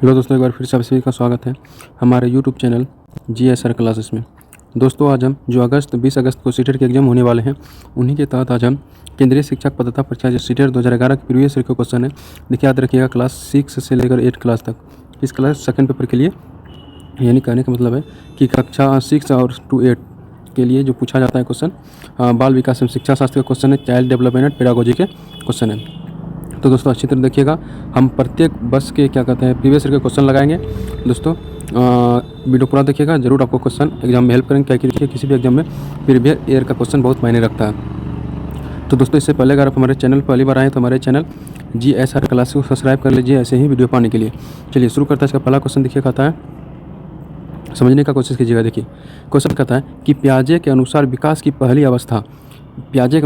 Hello दोस्तों, एक बार फिर से आप सभी का स्वागत है हमारे यूट्यूब चैनल GSR क्लासेस में। दोस्तों, आज हम जो 20 अगस्त को सीटेट के एग्जाम होने वाले हैं, उन्हीं के तहत आज हम केंद्रीय शिक्षक पात्रता परीक्षा जो सीटेट 2011 के प्रीवियस ईयर का क्वेश्चन है, देखिए याद रखिएगा, क्लास 6 से लेकर 8 क्लास तक, इस क्लास सेकंड पेपर के लिए, यानी कहने का मतलब है कि कक्षा 6 और टू 8 के लिए जो पूछा जाता है क्वेश्चन, बाल विकास एवं शिक्षा शास्त्र का क्वेश्चन है, चाइल्ड डेवलपमेंट एंड पेडागोजी के क्वेश्चन है। तो दोस्तों अच्छी तरह देखिएगा, हम प्रत्येक वर्ष के प्रीवियस ईयर के क्वेश्चन लगाएंगे। दोस्तों वीडियो पूरा देखिएगा, जरूर आपको क्वेश्चन एग्जाम में हेल्प करेंगे, क्या कि देखिए किसी भी एग्जाम में प्रीवियस ईयर का क्वेश्चन बहुत मायने रखता है। तो दोस्तों, इससे पहले अगर आप हमारे चैनल पहली बार आए तो हमारे चैनल GSR क्लासेस को सब्सक्राइब कर लीजिए ऐसे ही वीडियो पाने के लिए। चलिए शुरू करते हैं। इसका पहला क्वेश्चन देखिए, कहता है, समझने का कोशिश कीजिएगा। देखिए क्वेश्चन कहता है कि पियाजे के अनुसार विकास की पहली अवस्था, पियाजे के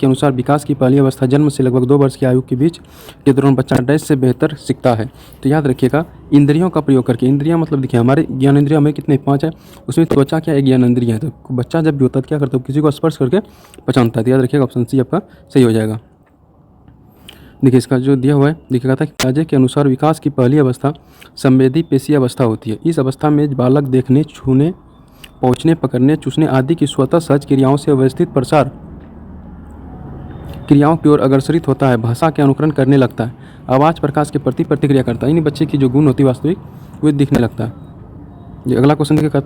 अनुसार विकास की पहली अवस्था जन्म से लगभग 2 वर्ष की आयु के बीच के दौरान बच्चा डैश से बेहतर सीखता है। तो याद रखिएगा, इंद्रियों का प्रयोग करके, इंद्रियां मतलब देखिए हमारे ज्ञान इंद्रिया हमें कितने 5 है, उसमें त्वचा क्या एक ज्ञान इंद्रिया है। तो बच्चा जब भी होता है क्या करता है, किसी को स्पर्श करके पहचानता है। तो याद रखिएगा, ऑप्शन सी आपका सही हो जाएगा। देखिए इसका जो दिया हुआ है, देखिएगा था कि पियाजे के अनुसार विकास की पहली अवस्था संवेदी पेशी अवस्था होती है। इस अवस्था में बालक देखने, छूने, पहुँचने, पकड़ने, चूसने आदि की स्वतः सहज क्रियाओं से व्यवस्थित प्रसार क्रियाओं की ओर अग्रसरित होता है, भाषा के अनुकरण करने लगता है, आवाज़ प्रकाश के प्रति प्रतिक्रिया करता है। यानी बच्चे की जो गुण होती है वास्तविक वो दिखने लगता है। ये अगला क्वेश्चन देखिए,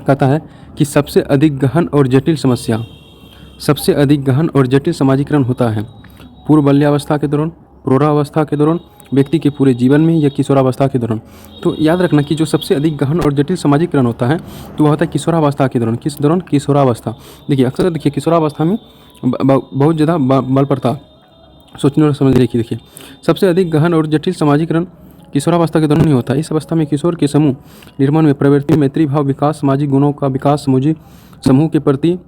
कहता है कि सबसे अधिक गहन और जटिल समाजीकरण होता है पूर्व बाल्यावस्था के दौरान, प्रौढ़ावस्था के दौरान, व्यक्ति के पूरे जीवन में या किशोरावस्था के दौरान। तो याद रखना कि जो सबसे अधिक गहन और जटिल समाजीकरण होता है तो वह होता है किशोरावस्था के दौरान। किस दौरान? किशोरावस्था। देखिए अक्सर देखिए किशोरावस्था में बहुत ज़्यादा बल पड़ता, सोचने और समझने की। देखिए सबसे अधिक गहन और जटिल समाजीकरण किशोरावस्था के दौरान ही होता है। इस अवस्था में किशोर के समूह निर्माण में प्रवृत्ति, मैत्री भाव, विकास, सामाजिक गुणों का विकास, समूह के प्रति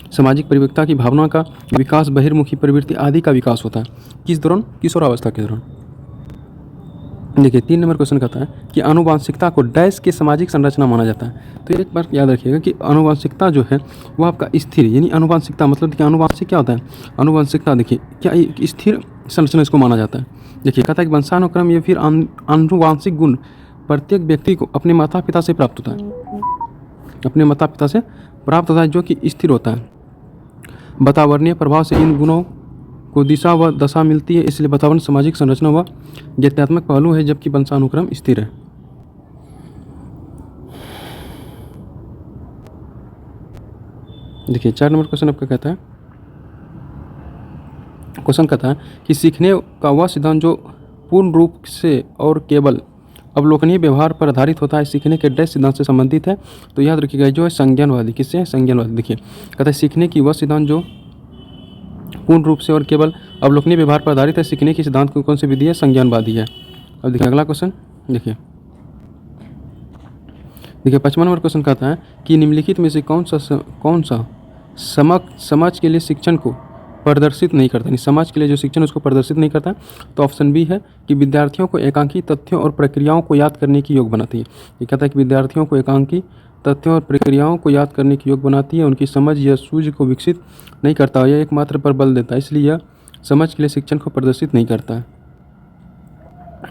सामाजिक परिपक्वता की भावना का विकास, बहिर्मुखी प्रवृत्ति आदि का विकास होता है। किस दौरान? किशोरावस्था के दौरान। देखिए 3 नंबर क्वेश्चन कहता है कि आनुवांशिकता को डैश के सामाजिक संरचना माना जाता है। तो एक बार याद रखिएगा कि आनुवांशिकता जो है वो आपका स्थिर, यानी आनुवांशिकता मतलब देखिए आनुवांशिक क्या होता है, आनुवांशिकता देखिए क्या एक स्थिर संरचना इसको माना जाता है। देखिए कहता है कि वंशानुक्रम या फिर आनुवांशिक गुण प्रत्येक व्यक्ति को अपने माता पिता से प्राप्त होता है, जो कि स्थिर होता है। वातावरणीय प्रभाव से इन गुणों को दिशा व दशा मिलती है, इसलिए वातावरण सामाजिक संरचना व ज्ञात्मक पहलू है, जबकि वंशानुक्रम स्थिर है। देखिए 4 नंबर क्वेश्चन आपका कहता है कि सीखने का वह सिद्धांत जो पूर्ण रूप से और केवल अवलोकनीय व्यवहार पर आधारित होता है, सीखने के डैश सिद्धांत से संबंधित है। तो याद रखिएगा जो है संज्ञानवादी। किससे? संज्ञानवादी। देखिए कहता है सीखने की वह सिद्धांत जो पूर्ण रूप से और केवल अवलोकनीय व्यवहार पर आधारित है, सीखने की सिद्धांत की कौन सी विधि है? संज्ञानवादी है। अब देखिए अगला क्वेश्चन, देखिए 55 नंबर क्वेश्चन कहता है कि निम्नलिखित में से कौन सा समाज के लिए शिक्षण को प्रदर्शित नहीं करता, यानी समाज के लिए जो शिक्षण उसको प्रदर्शित नहीं करता। तो ऑप्शन बी है कि विद्यार्थियों को एकांकी तथ्यों और प्रक्रियाओं को याद करने की योग बनाती है। ये कहता है कि विद्यार्थियों को एकांकी तथ्यों और प्रक्रियाओं को याद करने की योग बनाती है, उनकी समझ या सूझ को विकसित नहीं करता, यह एकमात्र पर बल देता है, इसलिए यह समझ के लिए शिक्षण को प्रदर्शित नहीं करता है।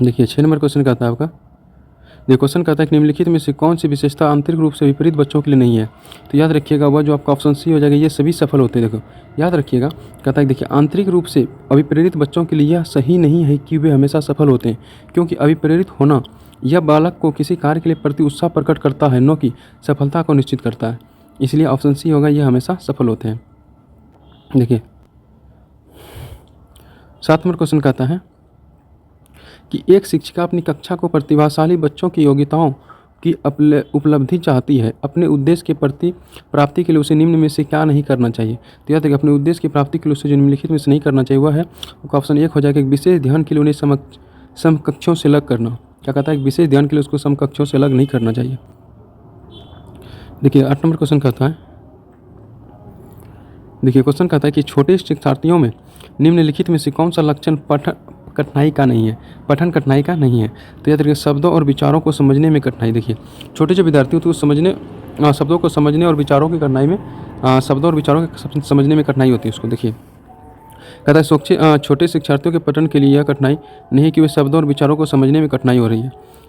देखिए 6 नंबर क्वेश्चन कहता है आपका, ये क्वेश्चन कहता है कि निम्नलिखित में से कौन सी विशेषता आंतरिक रूप से विपरीत बच्चों के लिए नहीं है। तो याद रखिएगा वह जो आपका ऑप्शन सी हो जाएगा, ये सभी सफल होते हैं। देखो याद रखिएगा, कहता है देखिए आंतरिक रूप से अभिप्रेरित बच्चों के लिए यह सही नहीं है कि वे हमेशा सफल होते हैं, क्योंकि अभिप्रेरित होना यह बालक को किसी कार्य के लिए प्रति उत्साह प्रकट करता है, न कि सफलता को निश्चित करता है, इसलिए ऑप्शन सी होगा, यह हमेशा सफल होते हैं। देखिए 7 नंबर क्वेश्चन कहता है कि एक शिक्षिका अपनी कक्षा को प्रतिभाशाली बच्चों की योग्यताओं की उपलब्धि चाहती है, अपने उद्देश्य के प्रति प्राप्ति के लिए उसे निम्न में से क्या नहीं करना चाहिए। तो याद रखिए अपने उद्देश्य की प्राप्ति के लिए उसे जो निम्नलिखित में से नहीं करना चाहिए वह है, ऑप्शन 1 हो जाएगा कि विशेष ध्यान के लिए उन्हें समकक्षों से अलग करना। क्या कहता है कि विशेष ध्यान के लिए उसको समकक्षों से अलग नहीं करना चाहिए। देखिए 8 नंबर क्वेश्चन कहता है, देखिए क्वेश्चन कहता है कि छोटे शिक्षार्थियों में निम्नलिखित में से कौन सा लक्षण पठन कठिनाई का नहीं है। तो याद रखिए शब्दों और विचारों को समझने में कठिनाई। देखिए छोटे जो विद्यार्थी होते हैं शब्दों को समझने और विचारों की कठिनाई में, शब्दों और विचारों के समझने में कठिनाई होती है उसको। देखिए कहता है छोटे शिक्षार्थियों के पठन के लिए यह कठिनाई नहीं कि वे शब्दों और विचारों को समझने में कठिनाई हो रही है।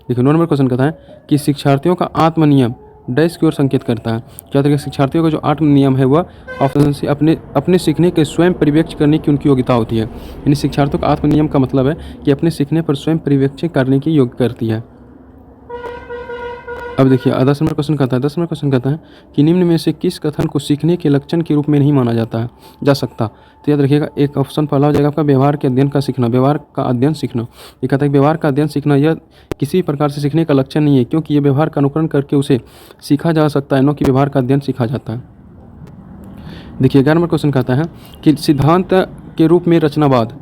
देखिए 9 नंबर क्वेश्चन कहता है कि शिक्षार्थियों का आत्मनियम डैश की ओर संकेत करता है। क्या तरीके शिक्षार्थियों का जो आत्मनियम है वह ऑप्शन से अपने सीखने के स्वयं परिवेक्षण करने की उनकी योग्यता होती है। यानी शिक्षार्थियों का आत्मनियम का मतलब है कि अपने सीखने पर स्वयं परिवेक्षण करने की योग्य करती है। अब देखिए 10 नंबर क्वेश्चन कहता है कि निम्न में से किस कथन को सीखने के लक्षण के रूप में नहीं माना जा सकता। तो याद रखिएगा, एक ऑप्शन पहला हो जाएगा आपका व्यवहार के अध्ययन का सीखना, व्यवहार का अध्ययन सीखना। ये कहता है कि व्यवहार का अध्ययन सीखना यह किसी प्रकार से सीखने का लक्षण नहीं है, क्योंकि ये व्यवहार का अनुकरण करके उसे सीखा जा सकता है, न कि व्यवहार का अध्ययन सीखा जाता है। देखिए 11 नंबर क्वेश्चन कहता है कि सिद्धांत के रूप में रचनावाद,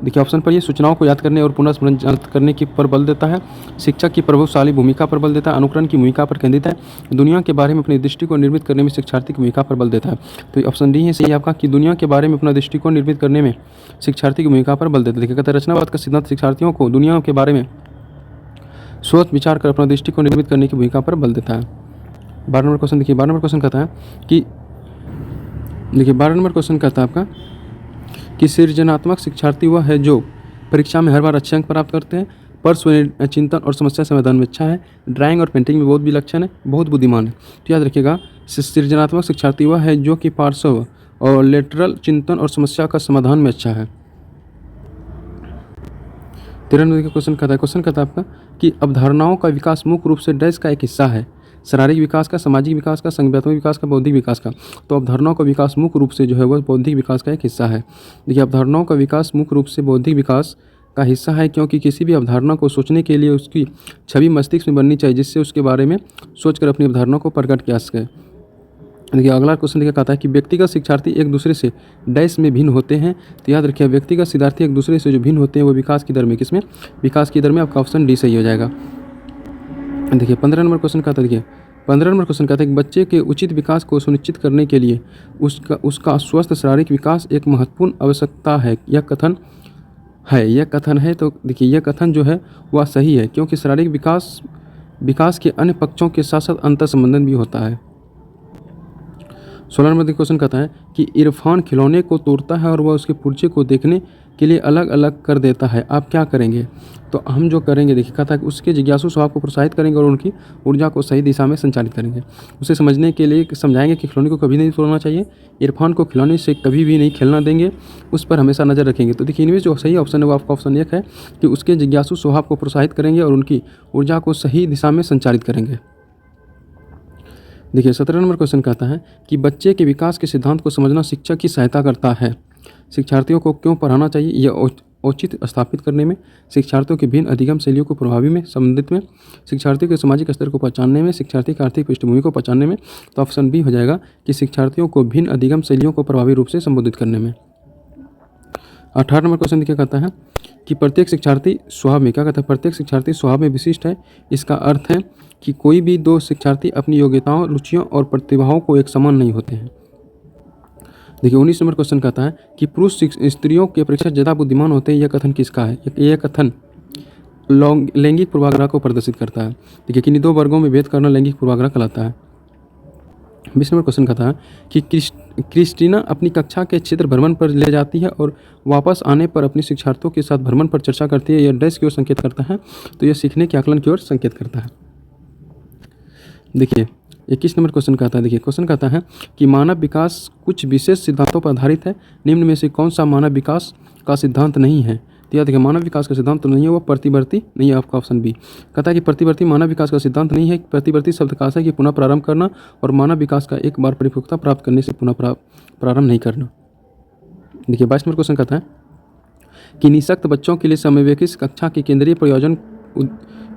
देखिए ऑप्शन पर ये सूचनाओं को याद करने और पुनः स्मरण करने की पर बल देता है, शिक्षक की प्रभावशाली भूमिका पर बल देता है, अनुकरण की भूमिका पर केंद्रित है, दुनिया के बारे में अपनी दृष्टि को निर्मित करने में शिक्षार्थी की भूमिका पर बल देता है। तो ऑप्शन डी है सही आपका कि दुनिया के बारे में अपना दृष्टिकोण निर्मित करने में शिक्षार्थी की भूमिका पर बल देता है। देखिए कहता है रचनावाद का सिद्धांत शिक्षार्थियों को दुनिया के बारे में सोच विचार कर अपना दृष्टिकोण निर्मित करने की भूमिका पर बल देता है। 12 नंबर क्वेश्चन देखिए 12 नंबर क्वेश्चन कहता है कि देखिए 12 नंबर क्वेश्चन कहता है आपका कि सृजनात्मक शिक्षार्थी वह है जो परीक्षा में हर बार अच्छे अंक प्राप्त करते हैं, पर चिंतन और समस्या समाधान में अच्छा है, ड्राइंग और पेंटिंग में बहुत विलक्षण है, बहुत बुद्धिमान है। तो याद रखिएगा, सृजनात्मक शिक्षार्थी वह है जो कि पार्श्व और लेटरल चिंतन और समस्या का समाधान में अच्छा है। 13 नंबर का क्वेश्चन कहता है आपका कि अवधारणाओं का विकास मुख्य रूप से डैश का एक हिस्सा है, शारीरिक विकास का, सामाजिक विकास का, संज्ञानात्मक विकास का, बौद्धिक विकास का। तो अवधारणाओं का विकास मुख्य रूप से जो है वह बौद्धिक विकास का एक हिस्सा है। देखिए अवधारणाओं का विकास मुख्य रूप से बौद्धिक विकास का हिस्सा है, क्योंकि किसी भी अवधारणा को सोचने के लिए उसकी छवि मस्तिष्क में बननी चाहिए, जिससे उसके बारे में सोचकर अपनी अवधारणा को प्रकट किया सके। देखिए अगला क्वेश्चन देखिए कहता है कि व्यक्तिगत शिक्षार्थी एक दूसरे से डैश में भिन्न होते हैं। तो याद रखिए व्यक्तिगत शिक्षार्थी एक दूसरे से जो भिन्न होते हैं वो विकास की दर में, किसमें? विकास की दर में। आपका ऑप्शन डी सही हो जाएगा। देखिए 15 नंबर क्वेश्चन कहता है, देखिए 15 नंबर क्वेश्चन कहता है कि बच्चे के उचित विकास को सुनिश्चित करने के लिए उसका स्वस्थ शारीरिक विकास एक महत्वपूर्ण आवश्यकता है। यह कथन है। तो देखिए यह कथन जो है वह सही है, क्योंकि शारीरिक विकास के अन्य पक्षों के साथ साथ अंतर संबंधन भी होता है। 16 नंबर क्वेश्चन कहता है कि इरफान खिलौने को तोड़ता है और वह उसके पुर्जे को देखने के लिए अलग अलग कर देता है, आप क्या करेंगे? तो हम जो करेंगे, देखिए कहता है कि उसके जिज्ञासु स्वभाव को प्रोत्साहित करेंगे और उनकी ऊर्जा को सही दिशा में संचालित करेंगे। उसे समझने के लिए समझाएंगे कि खिलौने को कभी नहीं तोड़ना चाहिए, इरफान को खिलौने से कभी भी नहीं खेलना देंगे, उस पर हमेशा नज़र रखेंगे। तो देखिए इनमें जो सही ऑप्शन है वो आपका ऑप्शन 1 है कि उसके जिज्ञासु स्वभाव को प्रोत्साहित करेंगे और उनकी ऊर्जा को सही दिशा में संचालित करेंगे। देखिए 17 नंबर क्वेश्चन कहता है कि बच्चे के विकास के सिद्धांत को समझना शिक्षक की सहायता करता है। शिक्षार्थियों को क्यों पढ़ाना चाहिए, यह औचित्य स्थापित करने में, शिक्षार्थियों की भिन्न अधिगम शैलियों को प्रभावी में संबंधित में, शिक्षार्थियों के सामाजिक स्तर को पहचानने में, शिक्षार्थी की आर्थिक पृष्ठभूमि को पहचानने में। तो ऑप्शन बी हो जाएगा कि शिक्षार्थियों को भिन्न अधिगम शैलियों को प्रभावी रूप से संबोधित करने में। 18 नंबर क्वेश्चन देखिए कहता है कि प्रत्येक शिक्षार्थी स्वभाव में, क्या कहता है? प्रत्येक शिक्षार्थी स्वभाव में विशिष्ट है। इसका अर्थ है कि कोई भी दो शिक्षार्थी अपनी योग्यताओं, रुचियों और प्रतिभाओं को एक समान नहीं होते हैं। देखिए 19 नंबर क्वेश्चन कहता है कि पुरुष स्त्रियों की अपेक्षा ज़्यादा बुद्धिमान होते हैं, यह कथन किसका है? यह कथन लैंगिक पूर्वाग्रह को प्रदर्शित करता है। देखिए किन्हीं दो वर्गों में भेद करना लैंगिक पूर्वाग्रह कहलाता है। 20 नंबर क्वेश्चन कहता है कि क्रिस्टीना अपनी कक्षा के क्षेत्र भ्रमण पर ले जाती है और वापस आने पर अपने शिक्षार्थियों के साथ भ्रमण पर चर्चा करती है, यह डैश की ओर संकेत करता है। तो यह सीखने के आकलन की ओर संकेत करता है। देखिए 21 नंबर क्वेश्चन कहता है, देखिए क्वेश्चन कहता है कि मानव विकास कुछ विशेष सिद्धांतों पर आधारित है, निम्न में से कौन सा मानव विकास का सिद्धांत नहीं है? तो याद देखिए मानव विकास का सिद्धांत तो नहीं है, वो प्रतिवर्ती नहीं है। आपका ऑप्शन बी कहता है कि प्रतिवर्ती मानव विकास का सिद्धांत नहीं है। प्रतिवर्ती शब्द का अर्थ है कि पुनः प्रारंभ करना, और मानव विकास का एक बार परिपक्वता प्राप्त करने से पुनः प्रारंभ नहीं करना। देखिए 22 नंबर क्वेश्चन कहता है कि निःशक्त बच्चों के लिए समव्यवस्थित कक्षा की केंद्रीय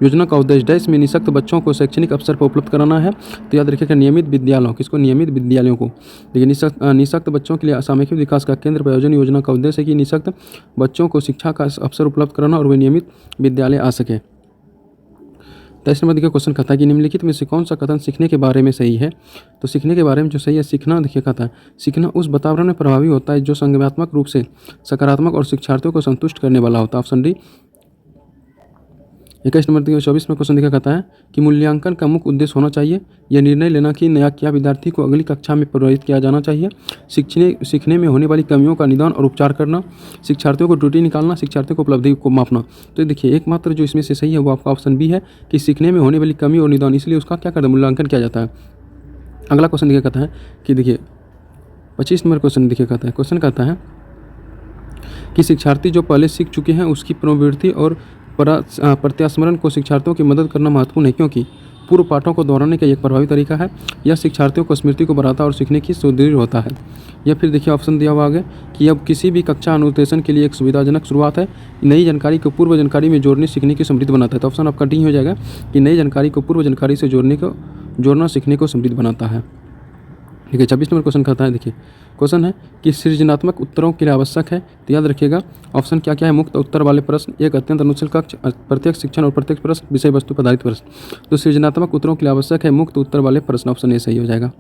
योजना का उद्देश्य डैश में निःशक्त बच्चों को शैक्षणिक अवसर पर उपलब्ध कराना है। तो याद रखिएगा नियमित विद्यालयों, किसको? नियमित विद्यालयों को। देखिए निःशक्त बच्चों के लिए सामूहिक विकास का केंद्र प्रयोजन योजना का उद्देश्य है कि निःशक्त बच्चों को शिक्षा का अवसर उपलब्ध कराना और वे नियमित विद्यालय आ सके। 23 नंबर देखिए क्वेश्चन कहता है कि निम्नलिखित में से कौन सा कथन सीखने के बारे में सही है? तो सीखने के बारे में जो सही है, सीखना देखिए कहता है सीखना उस वातावरण में प्रभावी होता है जो संज्ञानात्मक रूप से सकारात्मक और शिक्षार्थियों को संतुष्ट करने वाला होता है। ऑप्शन डी 21 नंबर देखिए 24 में क्वेश्चन देखा कहता है कि मूल्यांकन का मुख्य उद्देश्य होना चाहिए यह निर्णय लेना कि नया क्या विद्यार्थी को अगली कक्षा में प्रभावित किया जाना चाहिए, सीखने में होने वाली कमियों का निदान और उपचार करना, शिक्षार्थियों को त्रुटि निकालना, शिक्षार्थियों को उपलब्धि को मापना। तो देखिए एकमात्र जो इसमें से सही है वो आपका ऑप्शन बी है कि सीखने में होने वाली कमी और निदान, इसलिए उसका क्या करता है मूल्यांकन किया जाता है। अगला क्वेश्चन देखिए कहता है कि देखिए 25 नंबर क्वेश्चन देखिए कहता है, क्वेश्चन कहता है कि शिक्षार्थी जो पहले सीख चुके हैं उसकी पुनरावृत्ति और प्रत्यास्मरण को शिक्षार्थियों की मदद करना महत्वपूर्ण है, क्योंकि पूर्व पाठों को दोहराने का एक प्रभावी तरीका है। यह शिक्षार्थियों को स्मृति को बढ़ाता और सीखने की सुदृढ़ होता है। या फिर देखिए ऑप्शन दिया हुआ आगे कि अब किसी भी कक्षा अनुदेशन के लिए एक सुविधाजनक शुरुआत है। नई जानकारी को पूर्व जानकारी में जोड़ने सीखने की समृद्ध बनाता है। तो ऑप्शन आपका डी हो जाएगा कि नई जानकारी को पूर्व जानकारी से जोड़ना सीखने को समृद्ध बनाता है। ठीक है, 26 नंबर क्वेश्चन कहता है, देखिए क्वेश्चन है कि सृजनात्मक उत्तरों के लिए आवश्यक है। तो याद रखिएगा ऑप्शन क्या क्या है, मुक्त उत्तर वाले प्रश्न, एक अत्यंत अनुशील कक्ष, प्रत्यक्ष शिक्षण और प्रत्यक्ष प्रश्न, विषय वस्तु पर आधारित प्रश्न। तो सृजनात्मक उत्तरों के लिए आवश्यक है मुक्त उत्तर वाले प्रश्न, ऑप्शन ए सही हो जाएगा।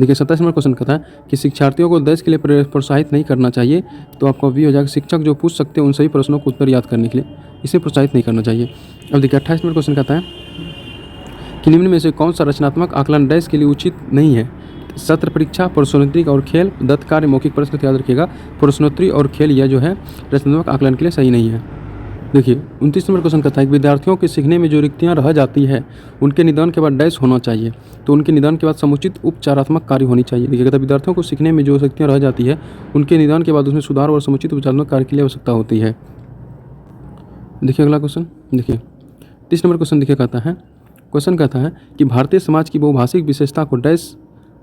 देखिए 27 नंबर क्वेश्चन कहता है कि शिक्षार्थियों को देश के लिए प्रोत्साहित नहीं करना चाहिए। तो आपका वी हो जाएगा शिक्षक जो पूछ सकते हैं उन सभी प्रश्नों को उत्तर याद करने के लिए, इसे प्रोत्साहित नहीं करना चाहिए। अब देखिए 28 नंबर क्वेश्चन कहता है कि निम्न में से कौन सा रचनात्मक आकलन डैश के लिए उचित नहीं है। सत्र परीक्षा, प्रश्नोत्तरी और खेल, दत्त कार्य, मौखिक प्रश्न। याद रखिएगा प्रश्नोत्तरी और खेल यह जो है रचनात्मक आकलन के लिए सही नहीं है। देखिए 29 नंबर क्वेश्चन कहता है कि विद्यार्थियों के सीखने में जो रिक्तियाँ रह जाती है उनके निदान के बाद डैश होना चाहिए। तो उनके निदान के बाद समुचित उपचारात्मक कार्य होनी चाहिए। देखिए कहता है विद्यार्थियों को सीखने में जो रिक्तियाँ रह जाती है उनके निदान के बाद उसमें सुधार और समुचित उपचारात्मक कार्य की आवश्यकता होती है। देखिए अगला क्वेश्चन, देखिए 30 नंबर क्वेश्चन देखिए कहता है, क्वेश्चन कहता है कि भारतीय समाज की बहुभाषिक विशेषता को डैश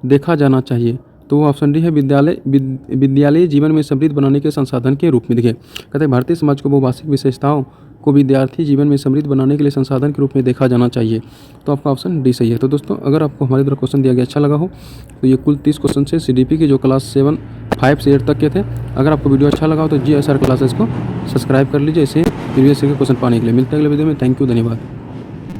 देखा जाना चाहिए। तो वो ऑप्शन डी है विद्यालय जीवन में समृद्ध बनाने के संसाधन के रूप में। देखिए कहते हैं भारतीय समाज को बहुभाषिक विशेषताओं को विद्यार्थी जीवन में समृद्ध बनाने के लिए संसाधन के रूप में देखा जाना चाहिए। तो आपका ऑप्शन डी सही है। तो दोस्तों अगर आपको हमारे द्वारा क्वेश्चन दिया गया अच्छा लगा हो तो ये कुल 30 क्वेश्चन से CDP के जो क्लास 7, 5 से 8 तक के थे। अगर आपको वीडियो अच्छा लगा हो तो GSR क्लासेस को सब्सक्राइब कर लीजिए इसे प्रीवियस ईयर के क्वेश्चन पाने के लिए। मिलते हैं अगले वीडियो में। थैंक यू, धन्यवाद।